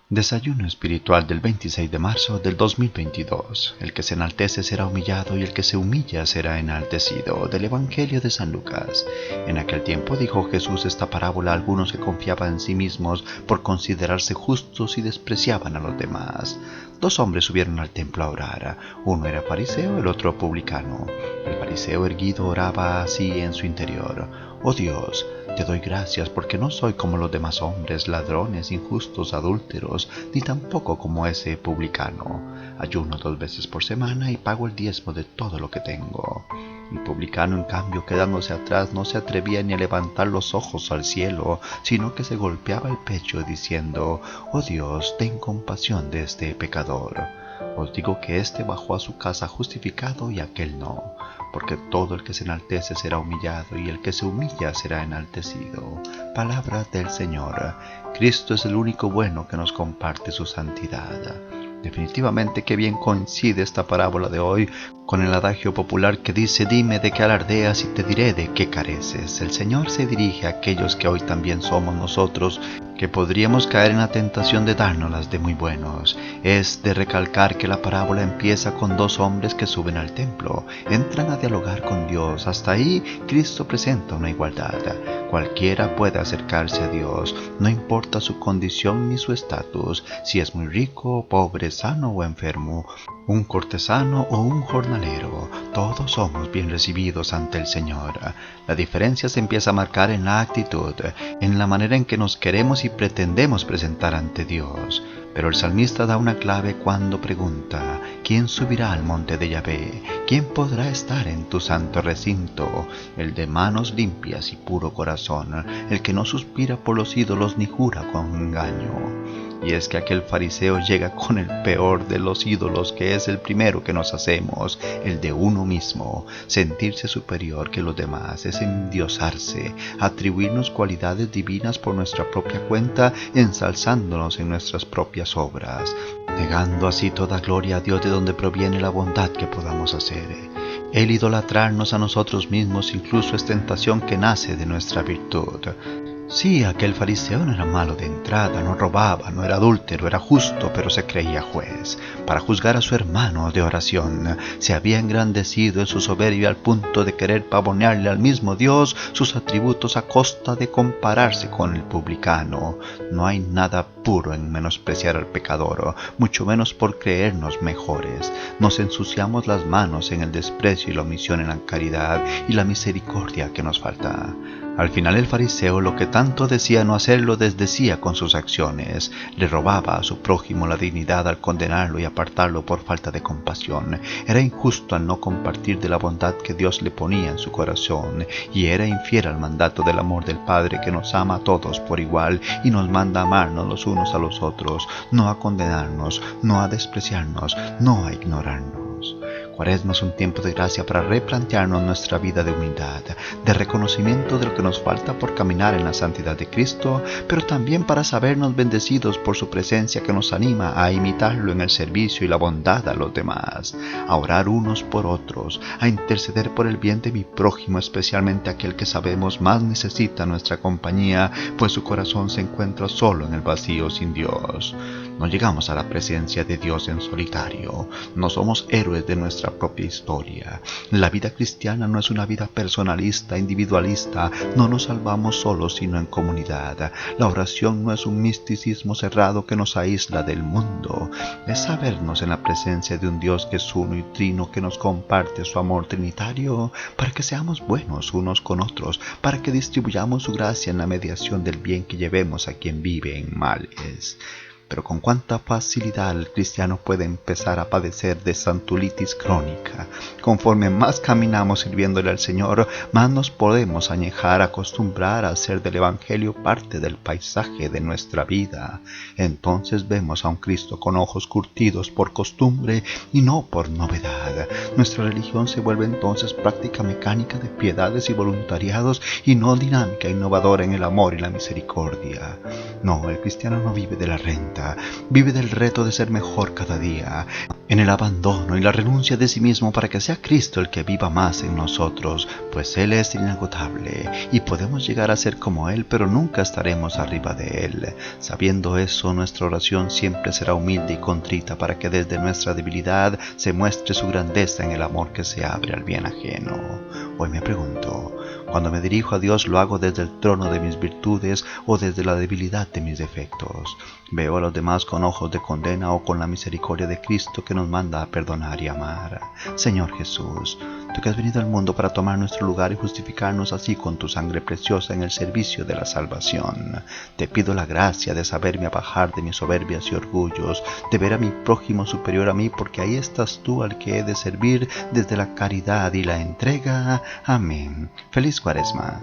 Desayuno espiritual del 26 de marzo del 2022. El que se enaltece será humillado y el que se humilla será enaltecido. Del Evangelio de San Lucas. En aquel tiempo dijo Jesús esta parábola a algunos que confiaban en sí mismos por considerarse justos y despreciaban a los demás. Dos hombres subieron al templo a orar. Uno era fariseo, el otro publicano. El fariseo erguido oraba así en su interior: «Oh Dios, te doy gracias porque no soy como los demás hombres, ladrones, injustos, adúlteros, ni tampoco como ese publicano. Ayuno 2 veces por semana y pago el diezmo de todo lo que tengo». El publicano, en cambio, quedándose atrás, no se atrevía ni a levantar los ojos al cielo, sino que se golpeaba el pecho diciendo: «Oh Dios, ten compasión de este pecador». Os digo que éste bajó a su casa justificado y aquel no, porque todo el que se enaltece será humillado y el que se humilla será enaltecido. Palabra del Señor. Cristo es el único bueno que nos comparte su santidad. Definitivamente qué bien coincide esta parábola de hoy con el adagio popular que dice: «Dime de qué alardeas y te diré de qué careces». El Señor se dirige a aquellos que hoy también somos nosotros, que podríamos caer en la tentación de dárnoslas de muy buenos. Es de recalcar que la parábola empieza con dos hombres que suben al templo, entran a dialogar con Dios. Hasta ahí Cristo presenta una igualdad. Cualquiera puede acercarse a Dios, no importa su condición ni su estatus, si es muy rico, pobre, sano o enfermo, un cortesano o un jornalero. Todos somos bien recibidos ante el Señor. La diferencia se empieza a marcar en la actitud, en la manera en que nos queremos y pretendemos presentar ante Dios. Pero el salmista da una clave cuando pregunta: ¿quién subirá al monte de Yahvé? ¿Quién podrá estar en tu santo recinto? El de manos limpias y puro corazón, el que no suspira por los ídolos ni jura con engaño. Y es que aquel fariseo llega con el peor de los ídolos, que es el primero que nos hacemos, el de uno mismo. Sentirse superior que los demás es endiosarse, atribuirnos cualidades divinas por nuestra propia cuenta, ensalzándonos en nuestras propias obras, negando así toda gloria a Dios de donde proviene la bondad que podamos hacer. El idolatrarnos a nosotros mismos incluso es tentación que nace de nuestra virtud. Sí, aquel fariseo no era malo de entrada, no robaba, no era adúltero, era justo, pero se creía juez. Para juzgar a su hermano de oración, se había engrandecido en su soberbia al punto de querer pavonearle al mismo Dios sus atributos a costa de compararse con el publicano. No hay nada puro en menospreciar al pecador, mucho menos por creernos mejores. Nos ensuciamos las manos en el desprecio y la omisión en la caridad y la misericordia que nos falta. Al final el fariseo, lo que tanto decía no hacerlo, desdecía con sus acciones. Le robaba a su prójimo la dignidad al condenarlo y apartarlo por falta de compasión. Era injusto al no compartir de la bondad que Dios le ponía en su corazón, y era infiel al mandato del amor del Padre, que nos ama a todos por igual y nos manda a amarnos los unos a los otros, no a condenarnos, no a despreciarnos, no a ignorarnos. Cuaresma es un tiempo de gracia para replantearnos nuestra vida de humildad, de reconocimiento de lo que nos falta por caminar en la santidad de Cristo, pero también para sabernos bendecidos por su presencia que nos anima a imitarlo en el servicio y la bondad a los demás, a orar unos por otros, a interceder por el bien de mi prójimo, especialmente aquel que sabemos más necesita nuestra compañía, pues su corazón se encuentra solo en el vacío sin Dios. No llegamos a la presencia de Dios en solitario, no somos héroes de nuestra propia historia. La vida cristiana no es una vida personalista, individualista, no nos salvamos solos sino en comunidad. La oración no es un misticismo cerrado que nos aísla del mundo, es sabernos en la presencia de un Dios que es uno y trino, que nos comparte su amor trinitario para que seamos buenos unos con otros, para que distribuyamos su gracia en la mediación del bien que llevemos a quien vive en males. Pero con cuánta facilidad el cristiano puede empezar a padecer de santulitis crónica. Conforme más caminamos sirviéndole al Señor, más nos podemos añejar, acostumbrar a hacer del Evangelio parte del paisaje de nuestra vida. Entonces vemos a un Cristo con ojos curtidos por costumbre y no por novedad. Nuestra religión se vuelve entonces práctica mecánica de piedades y voluntariados y no dinámica innovadora en el amor y la misericordia. No, el cristiano no vive de la renta, cuenta. Vive del reto de ser mejor cada día, en el abandono y la renuncia de sí mismo para que sea Cristo el que viva más en nosotros, pues Él es inagotable y podemos llegar a ser como Él, pero nunca estaremos arriba de Él. Sabiendo eso, nuestra oración siempre será humilde y contrita para que desde nuestra debilidad se muestre su grandeza en el amor que se abre al bien ajeno. Hoy me pregunto, cuando me dirijo a Dios, ¿lo hago desde el trono de mis virtudes o desde la debilidad de mis defectos? ¿Veo a los demás con ojos de condena o con la misericordia de Cristo que nos manda a perdonar y amar? Señor Jesús, tú que has venido al mundo para tomar nuestro lugar y justificarnos así con tu sangre preciosa en el servicio de la salvación, te pido la gracia de saberme abajar de mis soberbias y orgullos, de ver a mi prójimo superior a mí, porque ahí estás tú al que he de servir desde la caridad y la entrega. Amén. Feliz Cuaresma.